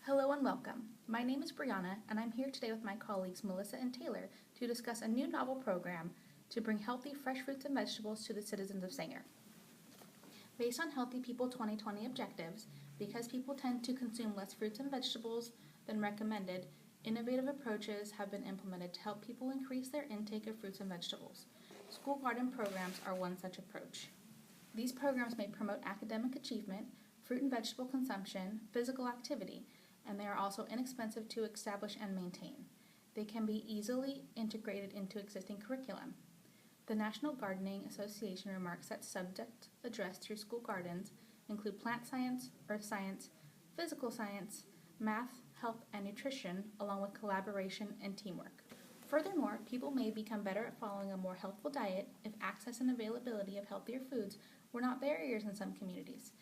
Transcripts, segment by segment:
Hello and welcome. My name is Brianna, and I'm here today with my colleagues Melissa and Taylor to discuss a new novel program to bring healthy fresh fruits and vegetables to the citizens of Sanger. Based on Healthy People 2020 objectives, because people tend to consume less fruits and vegetables than recommended, innovative approaches have been implemented to help people increase their intake of fruits and vegetables. School garden programs are one such approach. These programs may promote academic achievement, fruit and vegetable consumption, physical activity, and they are also inexpensive to establish and maintain. They can be easily integrated into existing curriculum. The National Gardening Association remarks that subjects addressed through school gardens include plant science, earth science, physical science, math, health, and nutrition, along with collaboration and teamwork. Furthermore, people may become better at following a more healthful diet if access and availability of healthier foods were not barriers in some communities.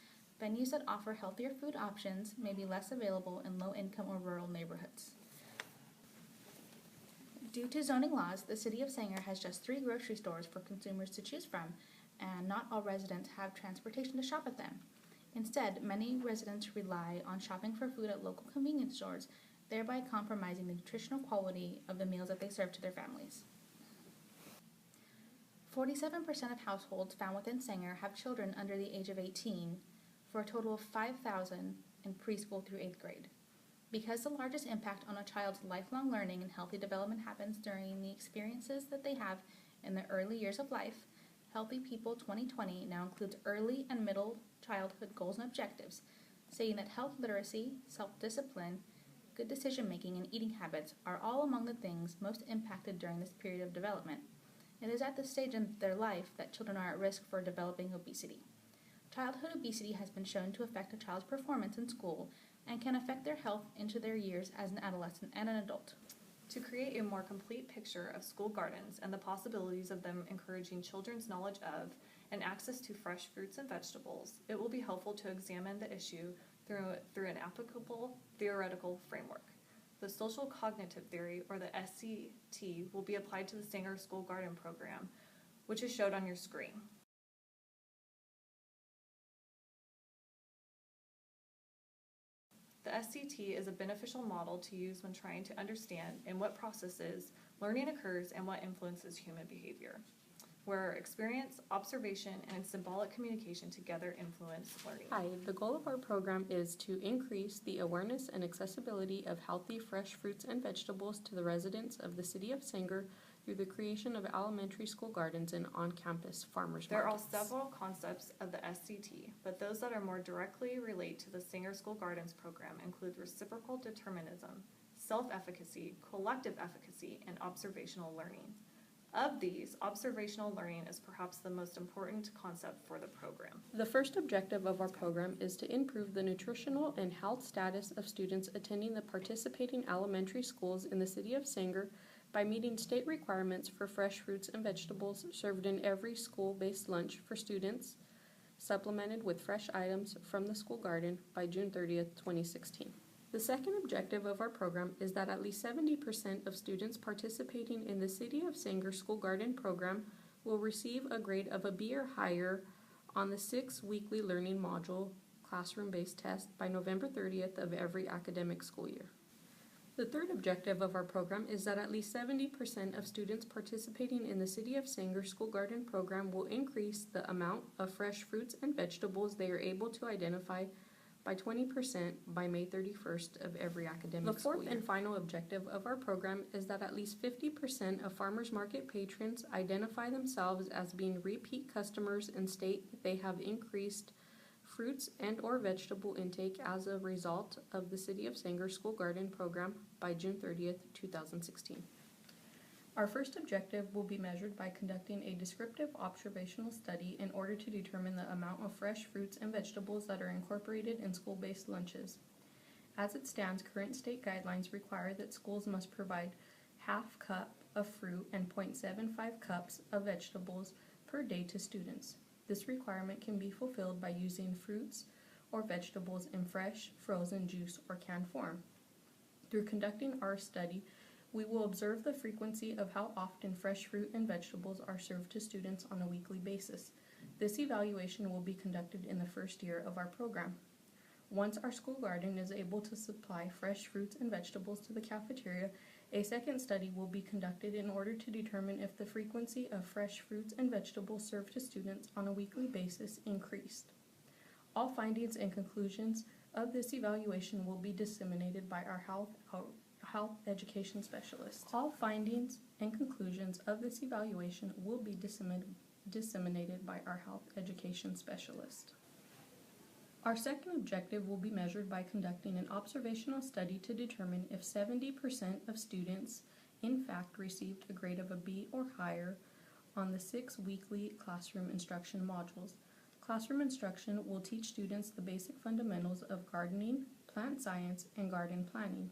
Venues that offer healthier food options may be less available in low-income or rural neighborhoods. Due to zoning laws, the City of Sanger has just 3 grocery stores for consumers to choose from, and not all residents have transportation to shop at them. Instead, many residents rely on shopping for food at local convenience stores, thereby compromising the nutritional quality of the meals that they serve to their families. 47% of households found within Sanger have children under the age of 18, for a total of 5,000 in preschool through 8th grade. Because the largest impact on a child's lifelong learning and healthy development happens during the experiences that they have in the early years of life, Healthy People 2020 now includes early and middle childhood goals and objectives, saying that health literacy, self-discipline, good decision-making, and eating habits are all among the things most impacted during this period of development. It is at this stage in their life that children are at risk for developing obesity. Childhood obesity has been shown to affect a child's performance in school and can affect their health into their years as an adolescent and an adult. To create a more complete picture of school gardens and the possibilities of them encouraging children's knowledge of and access to fresh fruits and vegetables, it will be helpful to examine the issue through an applicable theoretical framework. The social cognitive theory, or the SCT, will be applied to the Sanger School Garden Program, which is showed on your screen. The SCT is a beneficial model to use when trying to understand in what processes learning occurs and what influences human behavior, where experience, observation, and symbolic communication together influence learning. Hi, the goal of our program is to increase the awareness and accessibility of healthy, fresh fruits and vegetables to the residents of the City of Sanger through the creation of elementary school gardens and on-campus farmers markets. There are several concepts of the SCT, but those that are more directly relate to the Sanger School Gardens program include reciprocal determinism, self-efficacy, collective efficacy, and observational learning. Of these, observational learning is perhaps the most important concept for the program. The first objective of our program is to improve the nutritional and health status of students attending the participating elementary schools in the City of Sanger by meeting state requirements for fresh fruits and vegetables served in every school-based lunch for students, supplemented with fresh items from the school garden by June 30th, 2016. The second objective of our program is that at least 70% of students participating in the City of Sanger School Garden Program will receive a grade of a B or higher on the 6 weekly learning module classroom-based test by November 30th of every academic school year. The third objective of our program is that at least 70% of students participating in the City of Sanger School Garden Program will increase the amount of fresh fruits and vegetables they are able to identify by 20% by May 31st of every academic school year. The fourth and final objective of our program is that at least 50% of farmers market patrons identify themselves as being repeat customers and state that they have increased fruits and or vegetable intake as a result of the City of Sanger School Garden Program by June 30th, 2016. Our first objective will be measured by conducting a descriptive observational study in order to determine the amount of fresh fruits and vegetables that are incorporated in school-based lunches. As it stands, current state guidelines require that schools must provide half cup of fruit and 0.75 cups of vegetables per day to students. This requirement can be fulfilled by using fruits or vegetables in fresh, frozen, juice, or canned form. Through conducting our study, we will observe the frequency of how often fresh fruit and vegetables are served to students on a weekly basis. This evaluation will be conducted in the first year of our program. Once our school garden is able to supply fresh fruits and vegetables to the cafeteria, a second study will be conducted in order to determine if the frequency of fresh fruits and vegetables served to students on a weekly basis increased. All findings and conclusions of this evaluation will be disseminated by our health education specialist. All findings and conclusions of this evaluation will be disseminated by our health education specialist. Our second objective will be measured by conducting an observational study to determine if 70% of students in fact received a grade of a B or higher on the 6 weekly classroom instruction modules. Classroom instruction will teach students the basic fundamentals of gardening, plant science, and garden planning.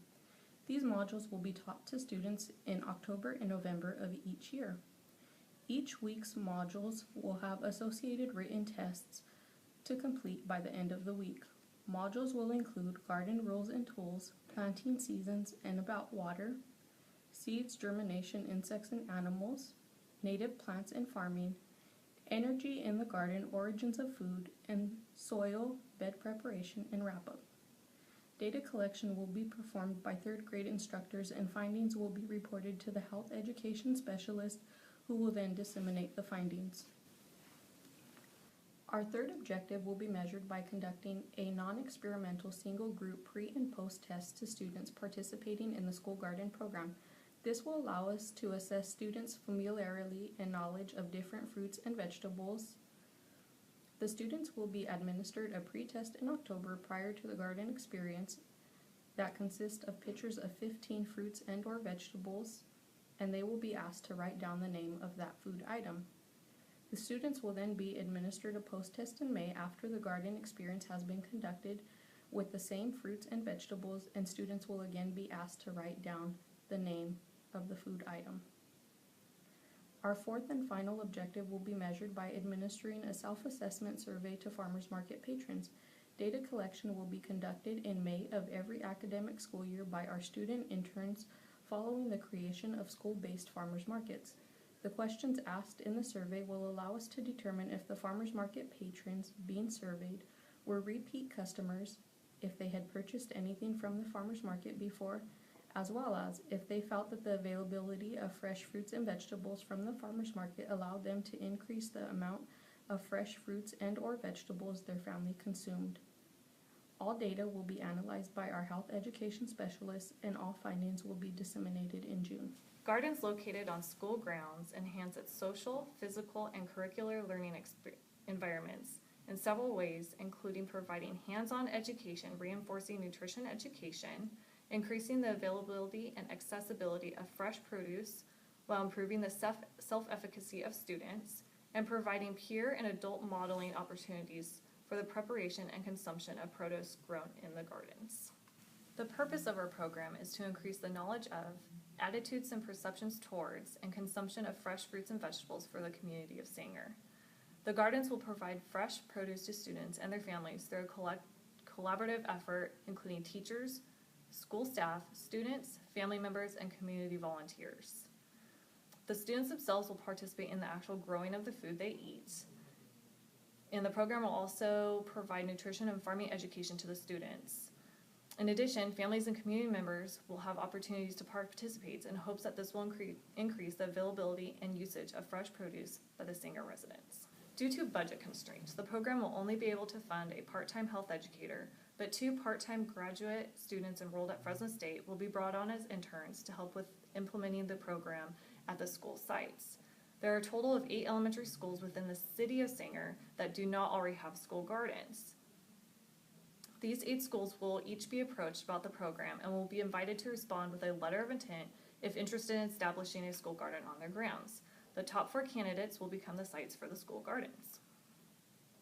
These modules will be taught to students in October and November of each year. Each week's modules will have associated written tests to complete by the end of the week. Modules will include garden rules and tools, planting seasons and about water, seeds, germination, insects and animals, native plants and farming, energy in the garden, origins of food, and soil, bed preparation, and wrap-up. Data collection will be performed by third grade instructors and findings will be reported to the health education specialist who will then disseminate the findings. Our third objective will be measured by conducting a non-experimental single-group pre- and post-test to students participating in the school garden program. This will allow us to assess students' familiarity and knowledge of different fruits and vegetables. The students will be administered a pre-test in October prior to the garden experience that consists of pictures of 15 fruits and/or vegetables, and they will be asked to write down the name of that food item. The students will then be administered a post-test in May after the garden experience has been conducted with the same fruits and vegetables, and students will again be asked to write down the name of the food item. Our fourth and final objective will be measured by administering a self-assessment survey to farmers market patrons. Data collection will be conducted in May of every academic school year by our student interns following the creation of school-based farmers markets. The questions asked in the survey will allow us to determine if the farmers market patrons being surveyed were repeat customers, if they had purchased anything from the farmers market before, as well as if they felt that the availability of fresh fruits and vegetables from the farmers market allowed them to increase the amount of fresh fruits and/or vegetables their family consumed. All data will be analyzed by our health education specialists and all findings will be disseminated in June. Gardens located on school grounds enhance its social, physical, and curricular learning environments in several ways, including providing hands-on education, reinforcing nutrition education, increasing the availability and accessibility of fresh produce while improving the self-efficacy of students, and providing peer and adult modeling opportunities for the preparation and consumption of produce grown in the gardens. The purpose of our program is to increase the knowledge of, attitudes and perceptions towards, and consumption of fresh fruits and vegetables for the community of Sanger. The gardens will provide fresh produce to students and their families through a collaborative effort including teachers, school staff, students, family members, and community volunteers. The students themselves will participate in the actual growing of the food they eat. And the program will also provide nutrition and farming education to the students. In addition, families and community members will have opportunities to participate in hopes that this will increase the availability and usage of fresh produce by the Sanger residents. Due to budget constraints, the program will only be able to fund a part-time health educator, but 2 part-time graduate students enrolled at Fresno State will be brought on as interns to help with implementing the program at the school sites. There are a total of 8 elementary schools within the city of Sanger that do not already have school gardens. These 8 schools will each be approached about the program and will be invited to respond with a letter of intent if interested in establishing a school garden on their grounds. The top 4 candidates will become the sites for the school gardens.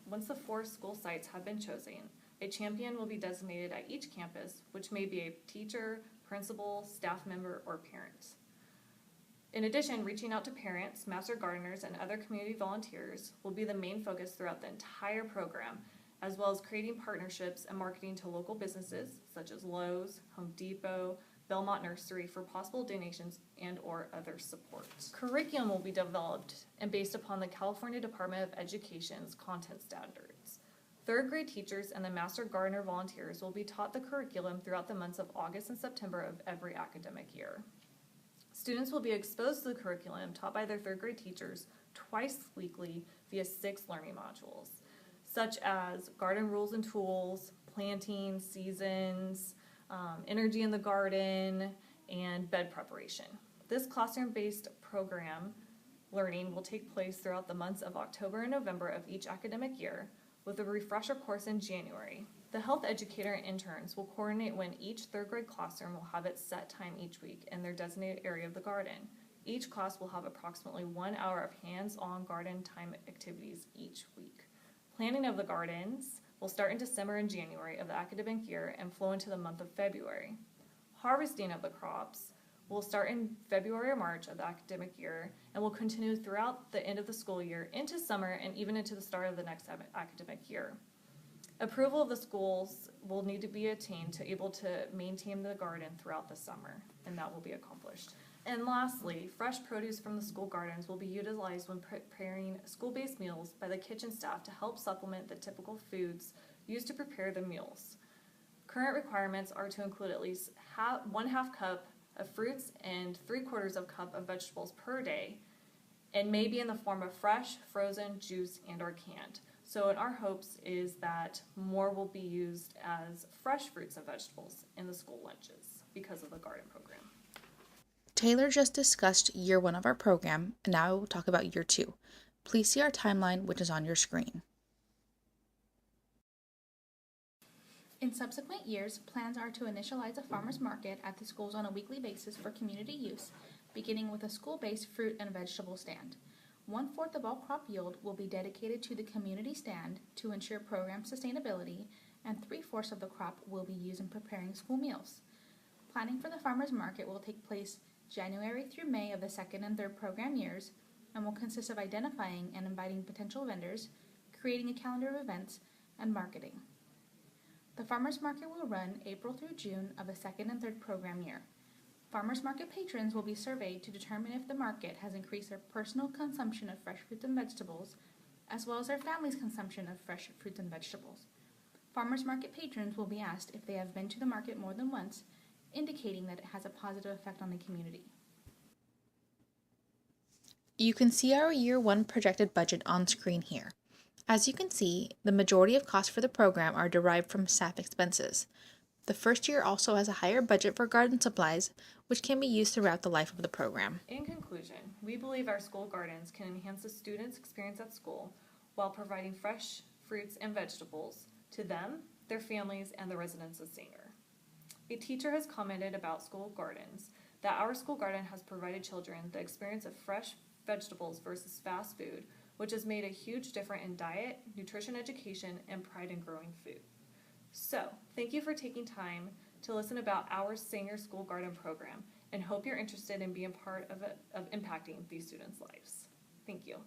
Once the 4 school sites have been chosen, a champion will be designated at each campus, which may be a teacher, principal, staff member, or parent. In addition, reaching out to parents, master gardeners, and other community volunteers will be the main focus throughout the entire program, as well as creating partnerships and marketing to local businesses such as Lowe's, Home Depot, Belmont Nursery for possible donations and/or other support. Curriculum will be developed and based upon the California Department of Education's content standards. Third grade teachers and the Master Gardener volunteers will be taught the curriculum throughout the months of August and September of every academic year. Students will be exposed to the curriculum taught by their third grade teachers twice weekly via 6 learning modules, such as garden rules and tools, planting, seasons, energy in the garden, and bed preparation. This classroom-based program learning will take place throughout the months of October and November of each academic year, with a refresher course in January. The health educator and interns will coordinate when each third grade classroom will have its set time each week in their designated area of the garden. Each class will have approximately 1 hour of hands-on garden time activities each week. Planning of the gardens will start in December and January of the academic year and flow into the month of February. Harvesting of the crops will start in February or March of the academic year and will continue throughout the end of the school year into summer and even into the start of the next academic year. Approval of the schools will need to be attained to able to maintain the garden throughout the summer, and that will be accomplished. And lastly, fresh produce from the school gardens will be utilized when preparing school-based meals by the kitchen staff to help supplement the typical foods used to prepare the meals. Current requirements are to include at least 1/2 cup of fruits and 3/4 of a cup of vegetables per day, and may be in the form of fresh, frozen, juice, and or canned. So in our hopes is that more will be used as fresh fruits and vegetables in the school lunches because of the garden program. Taylor just discussed year 1 of our program, and now I will talk about year 2. Please see our timeline, which is on your screen. In subsequent years, plans are to initialize a farmer's market at the schools on a weekly basis for community use, beginning with a school-based fruit and vegetable stand. 1/4 of all crop yield will be dedicated to the community stand to ensure program sustainability, and 3/4 of the crop will be used in preparing school meals. Planning for the farmer's market will take place January through May of the 2nd and 3rd program years and will consist of identifying and inviting potential vendors, creating a calendar of events, and marketing. The farmer's market will run April through June of the 2nd and 3rd program year. Farmers market patrons will be surveyed to determine if the market has increased their personal consumption of fresh fruits and vegetables, as well as their family's consumption of fresh fruits and vegetables. Farmers market patrons will be asked if they have been to the market more than once, indicating that it has a positive effect on the community. You can see our year 1 projected budget on screen here. As you can see, the majority of costs for the program are derived from staff expenses. The first year also has a higher budget for garden supplies, which can be used throughout the life of the program. In conclusion, we believe our school gardens can enhance the students' experience at school while providing fresh fruits and vegetables to them, their families, and the residents of Sanger. A teacher has commented about school gardens that our school garden has provided children the experience of fresh vegetables versus fast food, which has made a huge difference in diet, nutrition education, and pride in growing food. So, thank you for taking time to listen about our Sanger School Garden program, and hope you're interested in being part of impacting these students' lives. Thank you.